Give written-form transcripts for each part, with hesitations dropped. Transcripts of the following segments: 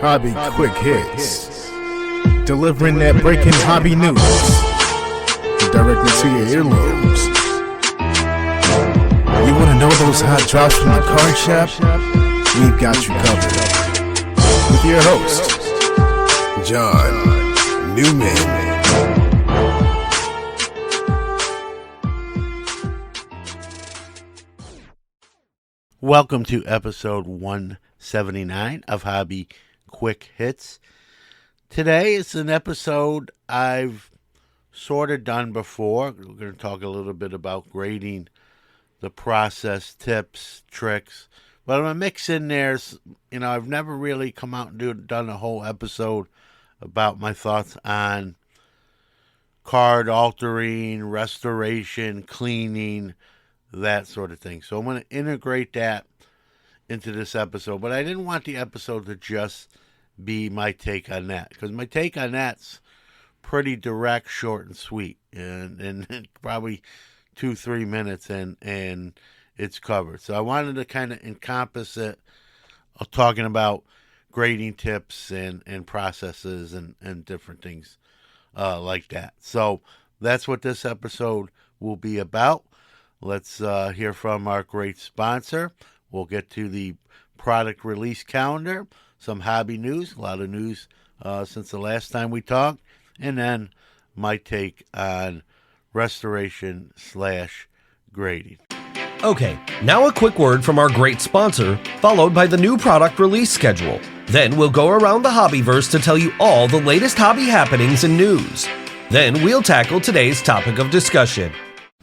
Hobby Quick Hits. Delivering that breaking hobby news directly to your earlobes. You want to know those hot drops from the card shop? We've got you covered. With your host, John Newman. Welcome to episode 179 of Hobby Quick Hits. Today is an episode I've sort of done before. We're going to talk a little bit about grading, the process, tips, tricks. But I'm going to mix in there, I've never really come out and done a whole episode about my thoughts on card altering, restoration, cleaning, that sort of thing. So I'm going to integrate that into this episode. But I didn't want the episode to just be my take on that, because my take on that's pretty direct, short, and sweet, and probably 2-3 minutes, and it's covered. So I wanted to kind of encompass it, talking about grading tips and processes and different things like that. So that's what this episode will be about. Let's hear from our great sponsor. We'll get to the product release calendar, some hobby news, a lot of news since the last time we talked, and then my take on restoration/grading. Okay, now a quick word from our great sponsor, followed by the new product release schedule. Then we'll go around the Hobbyverse to tell you all the latest hobby happenings and news. Then we'll tackle today's topic of discussion.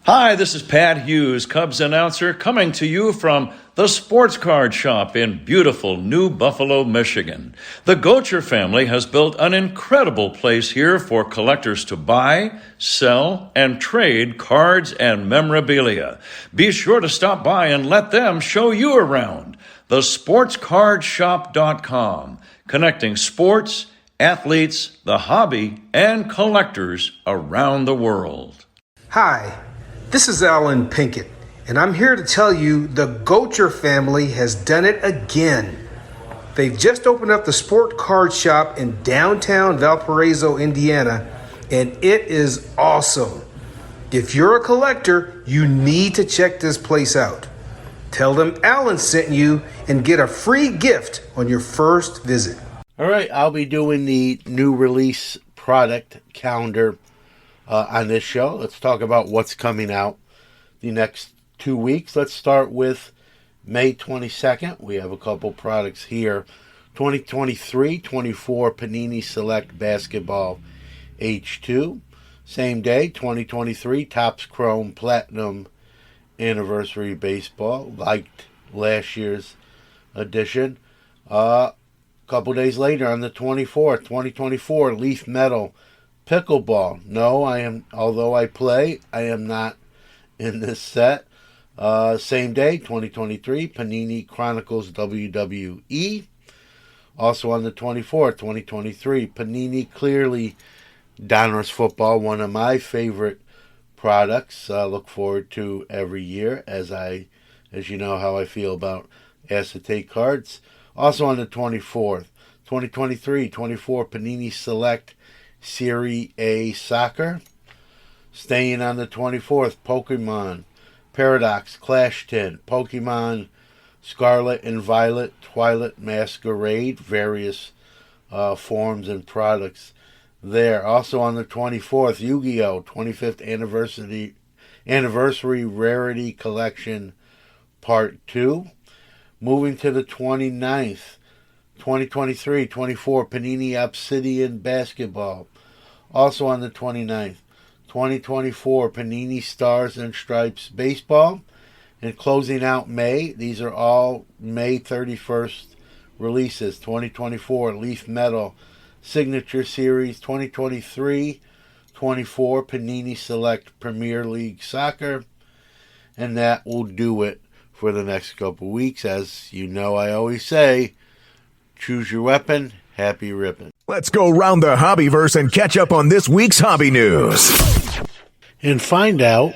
Hi, this is Pat Hughes, Cubs announcer, coming to you from the Sports Card Shop in beautiful New Buffalo, Michigan. The Gocher family has built an incredible place here for collectors to buy, sell, and trade cards and memorabilia. Be sure to stop by and let them show you around. TheSportsCardShop.com, connecting sports, athletes, the hobby, and collectors around the world. Hi. This is Alan Pinkett, and I'm here to tell you the Gocher family has done it again. They've just opened up the Sport Card Shop in downtown Valparaiso, Indiana, and it is awesome. If you're a collector, you need to check this place out. Tell them Alan sent you and get a free gift on your first visit. All right, I'll be doing the new release product calendar on this show. Let's talk about what's coming out the next 2 weeks. Let's start with May 22nd. We have a couple products here. 2023-24 Panini Select Basketball H2. Same day, 2023 Topps Chrome Platinum Anniversary Baseball. Liked last year's edition. A couple days later, on the 24th, 2024 Leaf Metal Pickleball. No, although I play, I am not in this set. Same day, 2023, Panini Chronicles WWE. Also on the 24th, 2023, Panini Clearly Donruss Football, one of my favorite products. Look forward to every year, as you know how I feel about acetate cards. Also on the 24th, 2023, 24 Panini Select Serie A Soccer. Staying on the 24th, Pokemon Paradox Clash Tin, Pokemon Scarlet and Violet Twilight Masquerade, various forms and products there. Also on the 24th, Yu-Gi-Oh! 25th Anniversary Rarity Collection Part 2. Moving to the 29th, 2023-24 Panini Obsidian Basketball. Also on the 29th, 2024 Panini Stars and Stripes Baseball. And closing out May, these are all May 31st releases. 2024 Leaf Metal Signature Series, 2023-24 Panini Select Premier League Soccer. And that will do it for the next couple weeks. As you know, I always say, choose your weapon, happy ripping. Let's go round the Hobbyverse and catch up on this week's hobby news. And find out.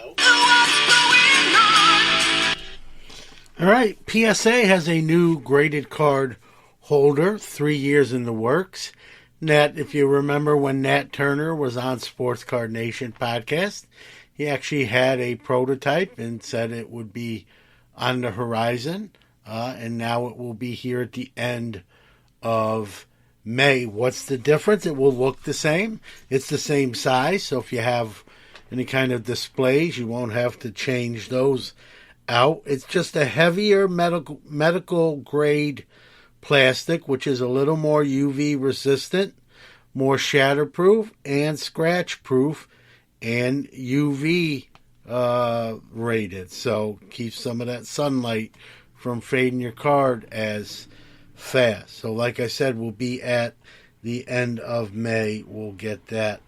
All right, PSA has a new graded card holder, 3 years in the works. Nat, if you remember when Nat Turner was on Sports Card Nation podcast, he actually had a prototype and said it would be on the horizon, and now it will be here at the end of May. What's the difference? It will look the same. It's the same size, so if you have any kind of displays, you won't have to change those out. It's just a heavier medical grade plastic, which is a little more UV resistant, more shatterproof and scratch proof, and UV rated, so keeps some of that sunlight from fading your card as fast. So like I said, we'll be at the end of May. We'll get that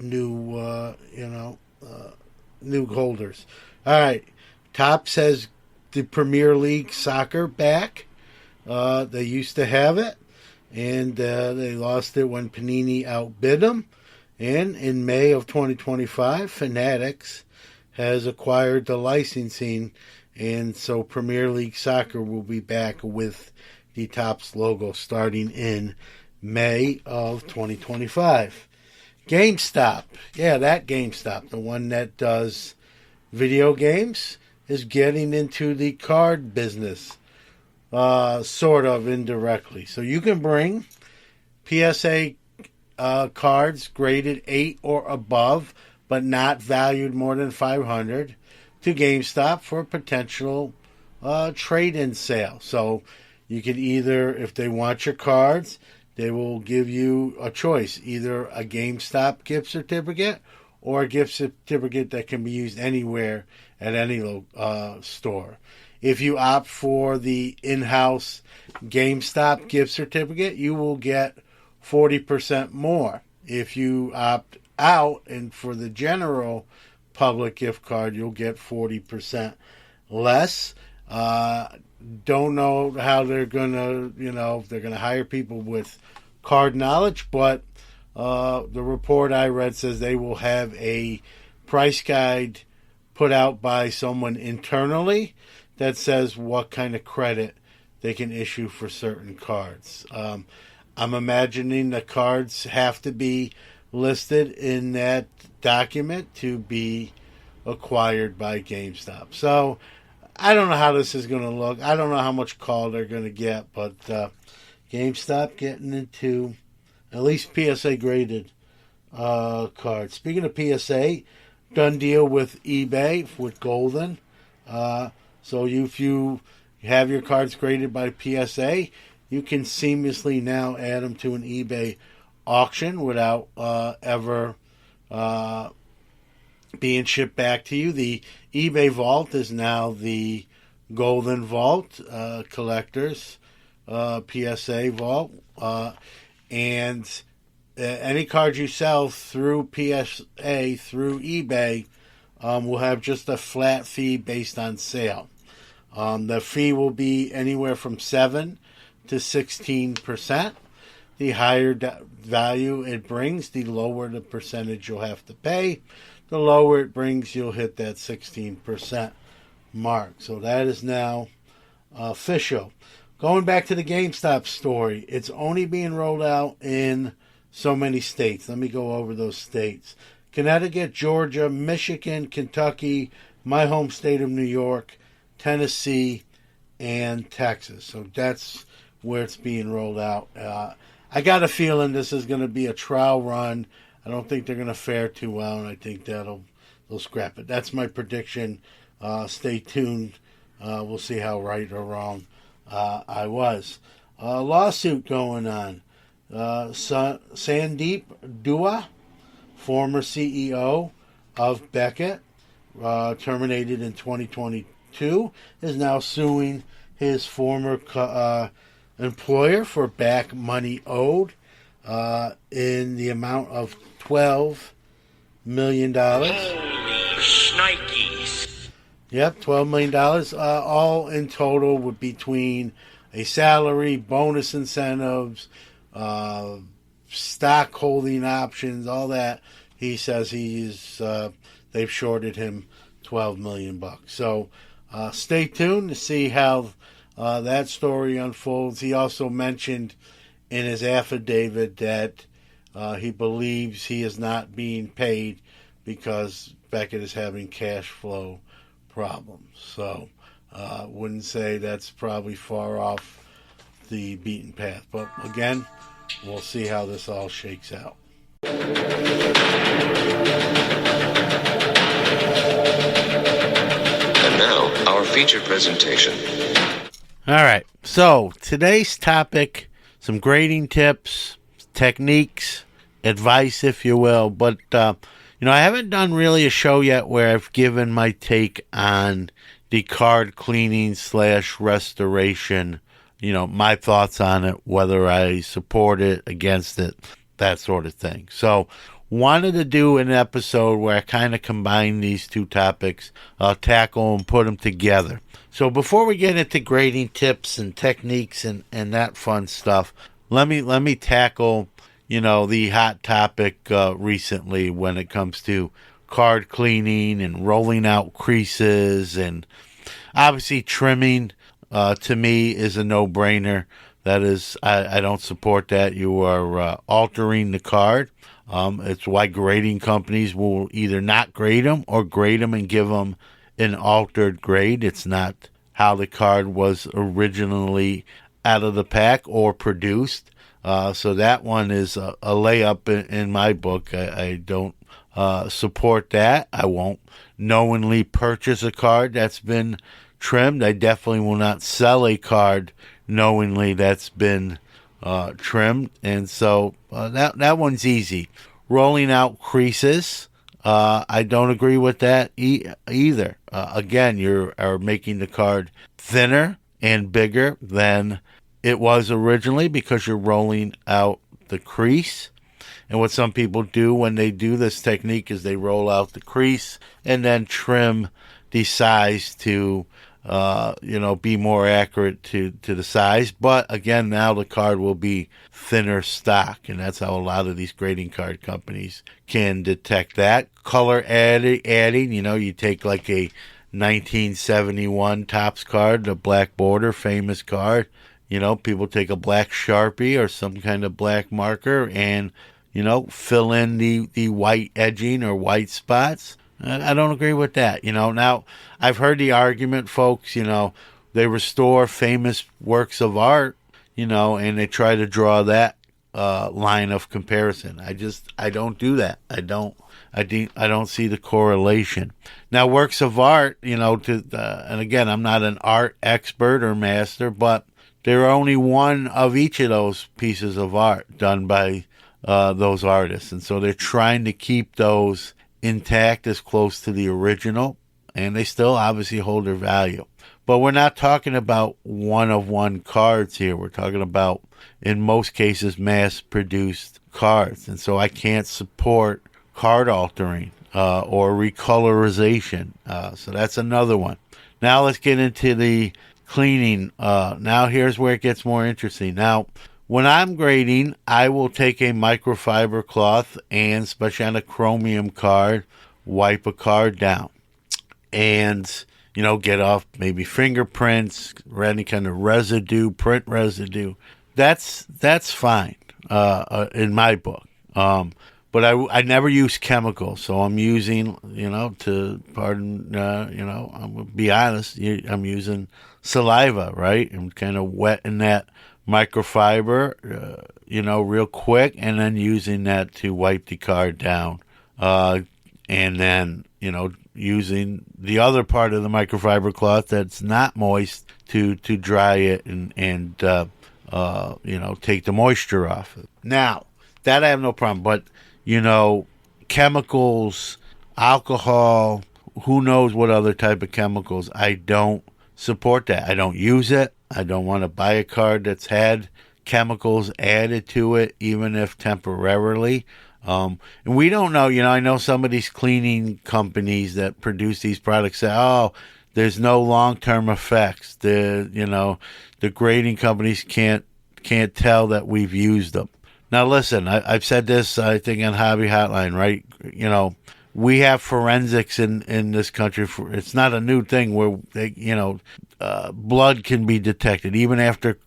new holders. All right, Topps has the Premier League soccer back. They used to have it, and they lost it when Panini outbid them. And in May of 2025, Fanatics has acquired the licensing, and so Premier League Soccer will be back with the Topps logo starting in May of 2025. GameStop, yeah, that GameStop, the one that does video games, is getting into the card business, sort of indirectly. So you can bring PSA cards graded 8 or above, but not valued more than $500, to GameStop for a potential trade-in sale. So you can either, if they want your cards, they will give you a choice, either a GameStop gift certificate or a gift certificate that can be used anywhere at any store. If you opt for the in-house GameStop gift certificate, you will get 40% more. If you opt out and for the general public gift card, you'll get 40% less. Don't know how they're going to, if they're going to hire people with card knowledge, but the report I read says they will have a price guide put out by someone internally that says what kind of credit they can issue for certain cards. I'm imagining the cards have to be listed in that document to be acquired by GameStop. So I don't know how this is going to look. I don't know how much call they're going to get, but GameStop getting into at least PSA graded cards. Speaking of PSA, done deal with eBay with Golden. So if you have your cards graded by PSA, you can seamlessly now add them to an eBay auction without ever being shipped back to you. The eBay vault is now the Golden Vault, collectors PSA vault, and any card you sell through PSA through eBay will have just a flat fee based on sale. The fee will be anywhere from 7 to 16%. The higher value it brings, the lower the percentage you'll have to pay. The lower it brings, you'll hit that 16% mark. So that is now official. Going back to the GameStop story, it's only being rolled out in so many states. Let me go over those states. Connecticut, Georgia, Michigan, Kentucky, my home state of New York, Tennessee, and Texas. So that's where it's being rolled out. I got a feeling this is going to be a trial run. I don't think they're going to fare too well, and I think they'll scrap it. That's my prediction. Stay tuned. We'll see how right or wrong I was. Lawsuit going on. Sandeep Dua, former CEO of Beckett, terminated in 2022, is now suing his former employer for back money owed in the amount of $12 million. Shnikes. Yep, $12 million. All in total would between a salary, bonus incentives, stock holding options, all that. He says they've shorted him $12 million. So stay tuned to see how that story unfolds. He also mentioned in his affidavit that he believes he is not being paid because Beckett is having cash flow problems. So wouldn't say that's probably far off the beaten path. But again, we'll see how this all shakes out. And now, our featured presentation. All right, so today's topic, some grading tips, techniques, advice, if you will. But, I haven't done really a show yet where I've given my take on the card cleaning / restoration, my thoughts on it, whether I support it, against it, that sort of thing. So wanted to do an episode where I kind of combine these two topics, tackle and put them together. So before we get into grading tips and techniques and that fun stuff, let me tackle, the hot topic recently when it comes to card cleaning and rolling out creases, and obviously trimming to me is a no-brainer. That is, I don't support that. You are altering the card. It's why grading companies will either not grade them or grade them and give them an altered grade. It's not how the card was originally out of the pack or produced. So that one is a layup in my book. I don't support that. I won't knowingly purchase a card that's been trimmed. I definitely will not sell a card knowingly that's been trimmed. And so that one's easy. Rolling out creases, I don't agree with that either. Again, you are making the card thinner and bigger than it was originally because you're rolling out the crease. And what some people do when they do this technique is they roll out the crease and then trim the size to be more accurate to the size. But again, now the card will be thinner stock, and that's how a lot of these grading card companies can detect that. Color adding, you take like a 1971 Topps card, the black border, famous card. People take a black Sharpie or some kind of black marker and, fill in the white edging or white spots. I don't agree with that. Now I've heard the argument, folks, they restore famous works of art, and they try to draw that line of comparison. I don't do that. I don't see the correlation. Now, works of art, and again, I'm not an art expert or master, but there are only one of each of those pieces of art done by those artists. And so they're trying to keep those intact as close to the original, and they still obviously hold their value. But we're not talking about one-of-one cards here. We're talking about, in most cases, mass-produced cards. And so I can't support card altering or recolorization. So that's another one. Now let's get into the cleaning. Now here's where it gets more interesting. Now, when I'm grading, I will take a microfiber cloth and, especially on a chromium card, wipe a card down and, get off maybe fingerprints or any kind of residue, print residue. That's fine in my book. But I never use chemicals, so I'm using, I'm going to be honest, I'm using saliva, right? I'm kind of wetting that microfiber, real quick, and then using that to wipe the card down. And then, using the other part of the microfiber cloth that's not moist to dry it and take the moisture off. Now, that I have no problem, but, chemicals, alcohol, who knows what other type of chemicals, I don't support that. I don't use it. I don't want to buy a card that's had chemicals added to it, even if temporarily. And we don't know, I know some of these cleaning companies that produce these products say, oh, there's no long-term effects. The grading companies can't tell that we've used them. Now, listen, I've said this, I think, on Hobby Hotline, right? we have forensics in this country. It's not a new thing where blood can be detected even after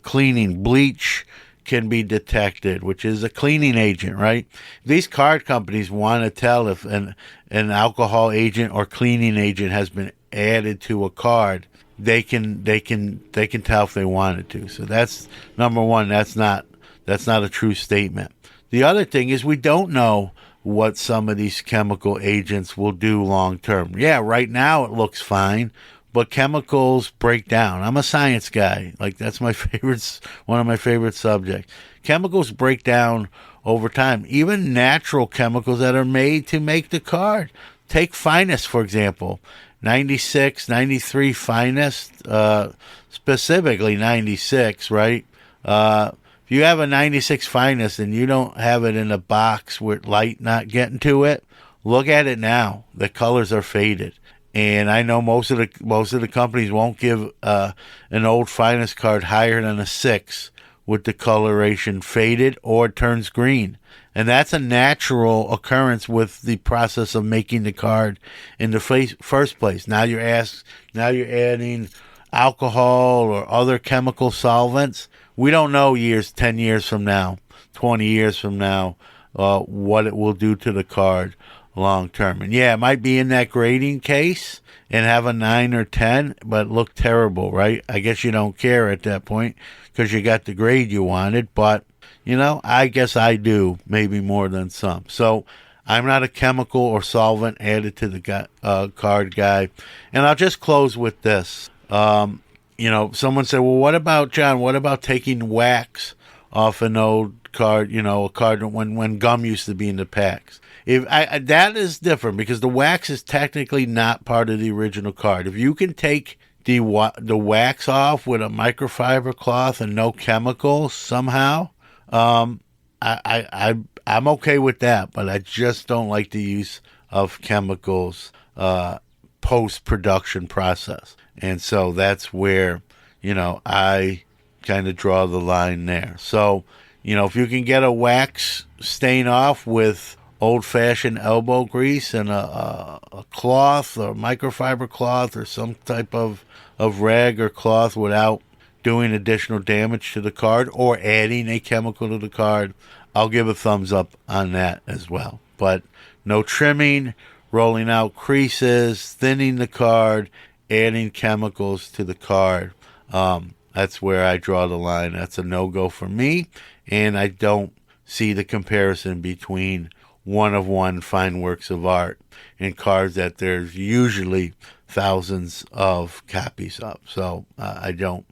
cleaning. Bleach can be detected, which is a cleaning agent, right? These card companies want to tell if an alcohol agent or cleaning agent has been added to a card. They can tell if they wanted to. So that's number one. That's not a true statement. The other thing is we don't know what some of these chemical agents will do long term. Yeah, right now it looks fine, but chemicals break down. I'm a science guy. Like, that's my one of my favorite subjects. Chemicals break down over time. Even natural chemicals that are made to make the card. Take Finest, for example. 96, 93 Finest, specifically 96, right? If you have a 96 Finest and you don't have it in a box with light not getting to it, look at it now. The colors are faded. And I know most of the companies won't give an old Finest card higher than a 6 with the coloration faded or it turns green. And that's a natural occurrence with the process of making the card in the first place. Now you're adding alcohol or other chemical solvents. We don't know 10 years from now, 20 years from now, what it will do to the card long term. And yeah, it might be in that grading case and have a 9 or 10, but look terrible, right? I guess you don't care at that point because you got the grade you wanted, but I guess I do, maybe more than some. So I'm not a chemical or solvent added to the card guy. And I'll just close with this. Someone said, well, what about taking wax off an old card, a card when gum used to be in the packs? That is different because the wax is technically not part of the original card. If you can take the wax off with a microfiber cloth and no chemicals somehow, I'm okay with that, but I just don't like the use of chemicals post-production process. And so that's where, I kind of draw the line there. So, if you can get a wax stain off with old-fashioned elbow grease and a cloth or microfiber cloth or some type of rag or cloth without doing additional damage to the card or adding a chemical to the card, I'll give a thumbs up on that as well. But no trimming, rolling out creases, thinning the card, adding chemicals to the card. That's where I draw the line. That's a no-go for me, and I don't see the comparison between one-of-one fine works of art and cards that there's usually thousands of copies of. So I don't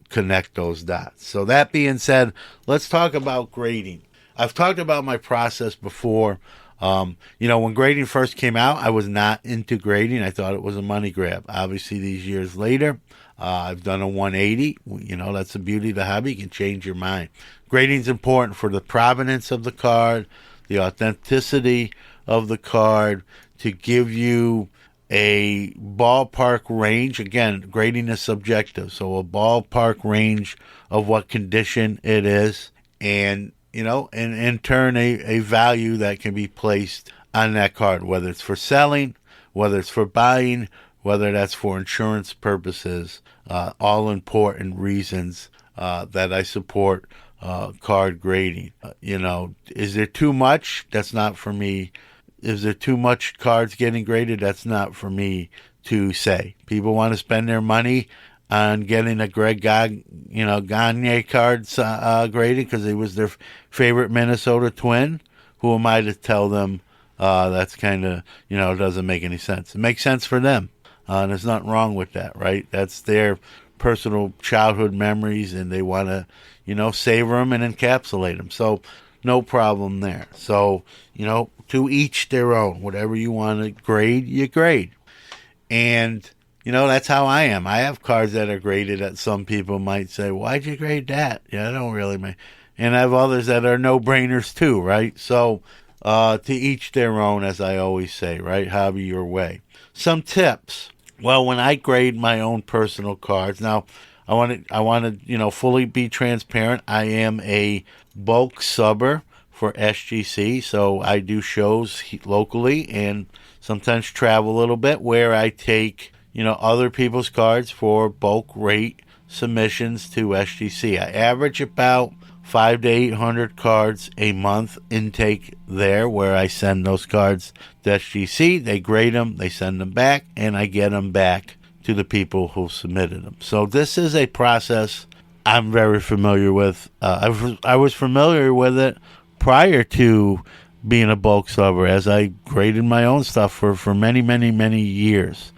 connect those dots. So that being said, let's talk about grading. I've talked about my process before. When grading first came out, I was not into grading. I thought it was a money grab. Obviously, these years later, I've done a 180. That's the beauty of the hobby. You can change your mind. Grading is important for the provenance of the card, the authenticity of the card, to give you a ballpark range. Again, grading is subjective, so a ballpark range of what condition it is, and and in turn a value that can be placed on that card, whether it's for selling, whether it's for buying, whether that's for insurance purposes. All important reasons that I support card grading. Is there too much? That's not for me. Is there too much cards getting graded? That's not for me to say. People want to spend their money on getting a Greg Gagne card graded because he was their favorite Minnesota Twin. Who am I to tell them that's kind of, doesn't make any sense? It makes sense for them. And there's nothing wrong with that, right? That's their personal childhood memories, and they want to, savor them and encapsulate them. So no problem there. So, to each their own. Whatever you want to grade, you grade. And, that's how I am. I have cards that are graded that some people might say, why'd you grade that? Yeah, I don't really make. And I have others that are no-brainers too, right? So to each their own, as I always say, right? Hobby your way. Some tips. Well, when I grade my own personal cards, now I want to, fully be transparent. I am a bulk subber for SGC, so I do shows locally and sometimes travel a little bit where I take, other people's cards for bulk rate submissions to SGC. I average about 500 to 800 cards a month intake there, where I send those cards to SGC. They grade them, they send them back, and I get them back to the people who submitted them. So this is a process I'm very familiar with. I was familiar with it prior to being a bulk subber, as I graded my own stuff for many, many, many years.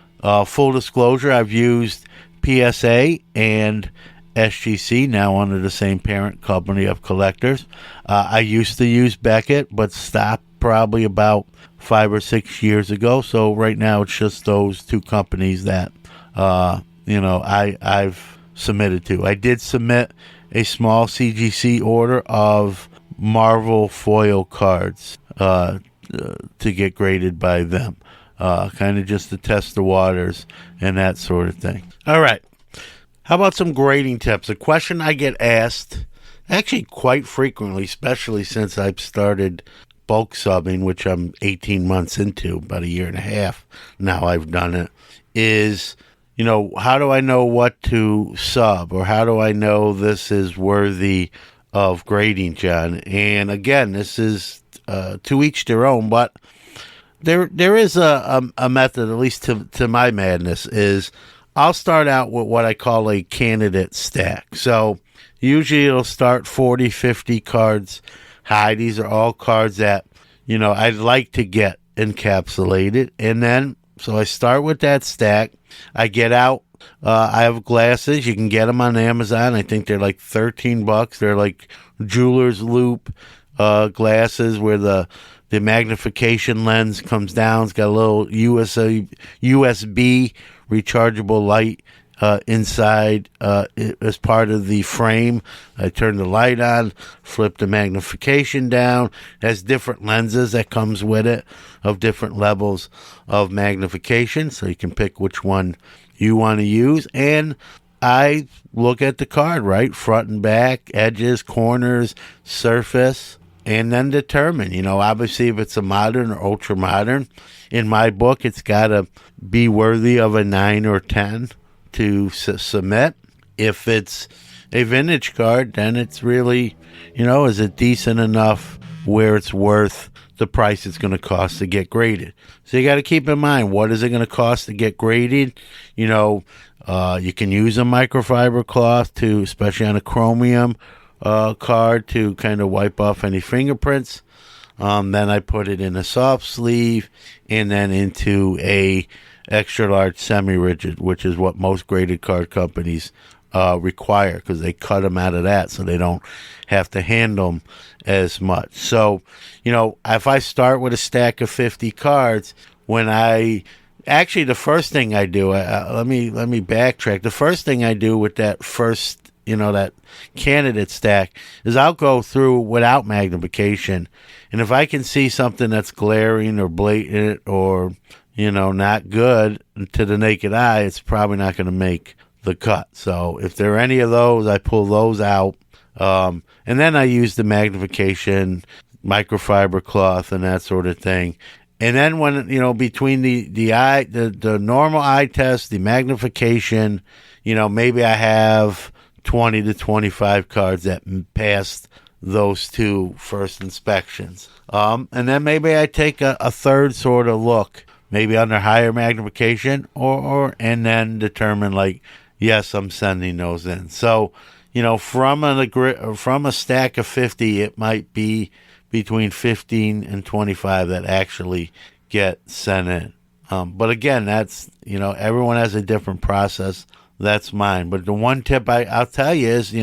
Full disclosure, I've used PSA and SGC, now under the same parent company of collectors. I used to use Beckett, but stopped probably about 5 or 6 years ago. So right now it's just those two companies that, I've submitted to. I did submit a small CGC order of Marvel foil cards to get graded by them. Kind of just to test the waters and that sort of thing. All right. How about some grading tips? A question I get asked actually quite frequently, especially since I've started bulk subbing, which I'm 18 months into, about a year and a half now I've done it, is, how do I know what to sub, or how do I know this is worthy of grading, John? And again, this is to each their own, but there is a method, at least to my madness, is I'll start out with what I call a candidate stack. So usually it'll start 40, 50 cards high. These are all cards that, I'd like to get encapsulated. And then, so I start with that stack. I get out. I have glasses. You can get them on Amazon. I think they're like $13. They're like jeweler's loop glasses where the magnification lens comes down. It's got a little USB rechargeable light inside as part of the frame. I turn the light on, flip the magnification down. It has different lenses that comes with it of different levels of magnification, so you can pick which one you want to use. And I look at the card, right? Front and back, edges, corners, surface, and then determine, obviously if it's a modern or ultra modern. In my book, it's got to be worthy of a 9 or 10 to submit. If it's a vintage card, then it's really, is it decent enough where it's worth the price it's going to cost to get graded? So you got to keep in mind, what is it going to cost to get graded? You can use a microfiber cloth to, especially on a chromium card, to kind of wipe off any fingerprints. Then I put it in a soft sleeve and then into a extra large semi-rigid, which is what most graded card companies require, because they cut them out of that so they don't have to handle them as much. So, if I start with a stack of 50 cards, the first thing I do, let me backtrack. The first thing I do with that first, that candidate stack, is I'll go through without magnification. And if I can see something that's glaring or blatant or, not good to the naked eye, it's probably not going to make the cut. So if there are any of those, I pull those out. And then I use the magnification, microfiber cloth, and that sort of thing. And then when, between the normal eye test, the magnification, maybe I have 20 to 25 cards that passed those two first inspections. And then maybe I take a third sort of look, maybe under higher magnification, and then determine, yes, I'm sending those in. So, from a stack of 50, it might be between 15 and 25 that actually get sent in. But again, that's, everyone has a different process. That's mine. But the one tip I'll tell you is,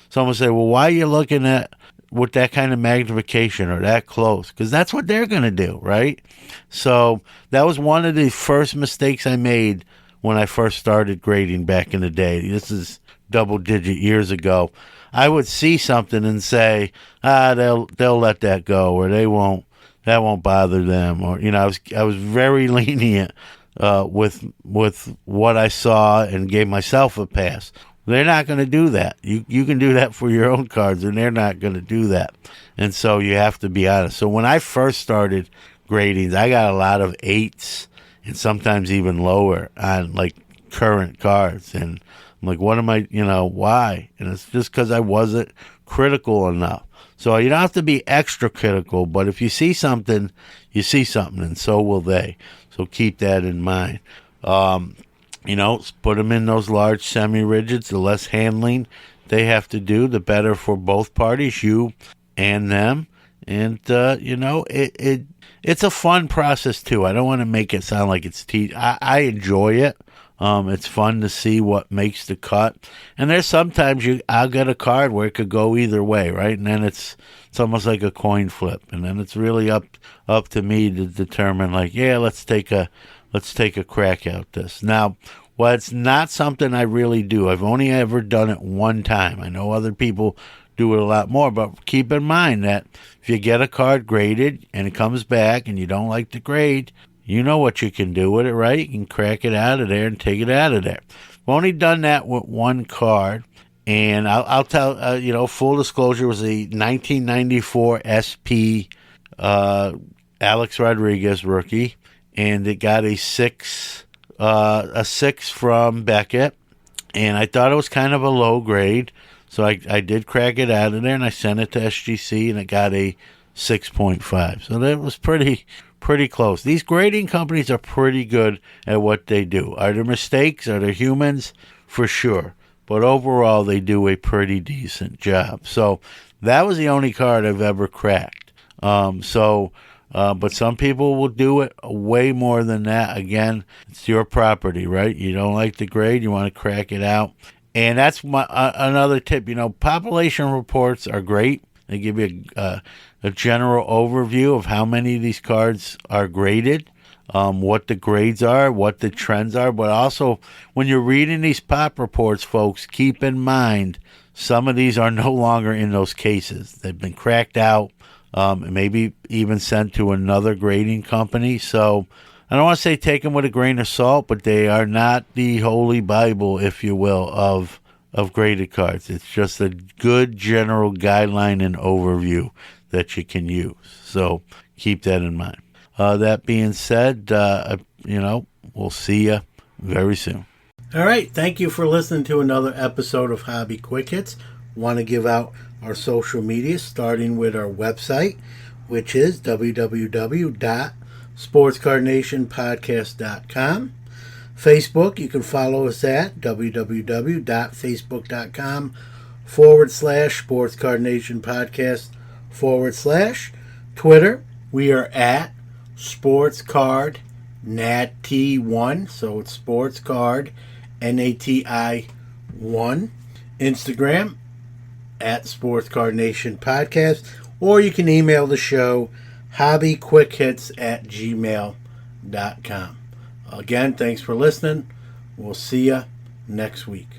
someone say, well, why are you looking at with that kind of magnification or that close? Because that's what they're going to do, right? So that was one of the first mistakes I made when I first started grading back in the day. This is double-digit years ago. I would see something and say, they'll let that go, or that won't bother them, or I was very lenient with what I saw and gave myself a pass. They're not going to do that. You can do that for your own cards, and they're not going to do that. And so you have to be honest. So when I first started gradings, I got a lot of 8s and sometimes even lower on like current cards. And I'm like, what am I, why? And it's just because I wasn't critical enough. So you don't have to be extra critical, but if you see something, you see something, and so will they. So keep that in mind. Put them in those large semi-rigids. The less handling they have to do, the better for both parties, you and them. And, it's a fun process, too. I don't want to make it sound like it's I enjoy it. It's fun to see what makes the cut. And there's sometimes I'll get a card where it could go either way, right? And then it's almost like a coin flip. And then it's really up to me to determine, like, yeah, let's take a crack at this. Now, it's not something I really do. I've only ever done it one time. I know other people do it a lot more, but keep in mind that if you get a card graded and it comes back and you don't like the grade, you know what you can do with it, right? You can crack it out of there and take it out of there. I've only done that with one card, and I'll tell, full disclosure, was a 1994 SP Alex Rodriguez rookie, and it got a 6 from Beckett, and I thought it was kind of a low grade, so I did crack it out of there, and I sent it to SGC, and it got a 6.5. So that was pretty close. These grading companies are pretty good at what they do. Are there mistakes? Are there humans? For sure. But overall, they do a pretty decent job. So that was the only card I've ever cracked. But some people will do it way more than that. Again, it's your property, right? You don't like the grade, you want to crack it out. And that's another tip. Population reports are great. They give you a general overview of how many of these cards are graded, what the grades are, what the trends are. But also, when you're reading these pop reports, folks, keep in mind some of these are no longer in those cases. They've been cracked out, maybe even sent to another grading company. So I don't want to say take them with a grain of salt, but they are not the holy Bible, if you will, of graded cards. It's just a good general guideline and overview that you can use. So keep that in mind. That being said, we'll see you very soon. All right. Thank you for listening to another episode of Hobby Quick Hits. Want to give out our social media, starting with our website, which is www.sportscardnationpodcast.com. Facebook, you can follow us at www.facebook.com/SportsCardNationPodcast/ Twitter, we are at SportsCardNati1, so it's SportsCard NATI1. Instagram at SportsCardNationPodcast, or you can email the show hobbyquickhits@gmail.com. Again, thanks for listening. We'll see you next week.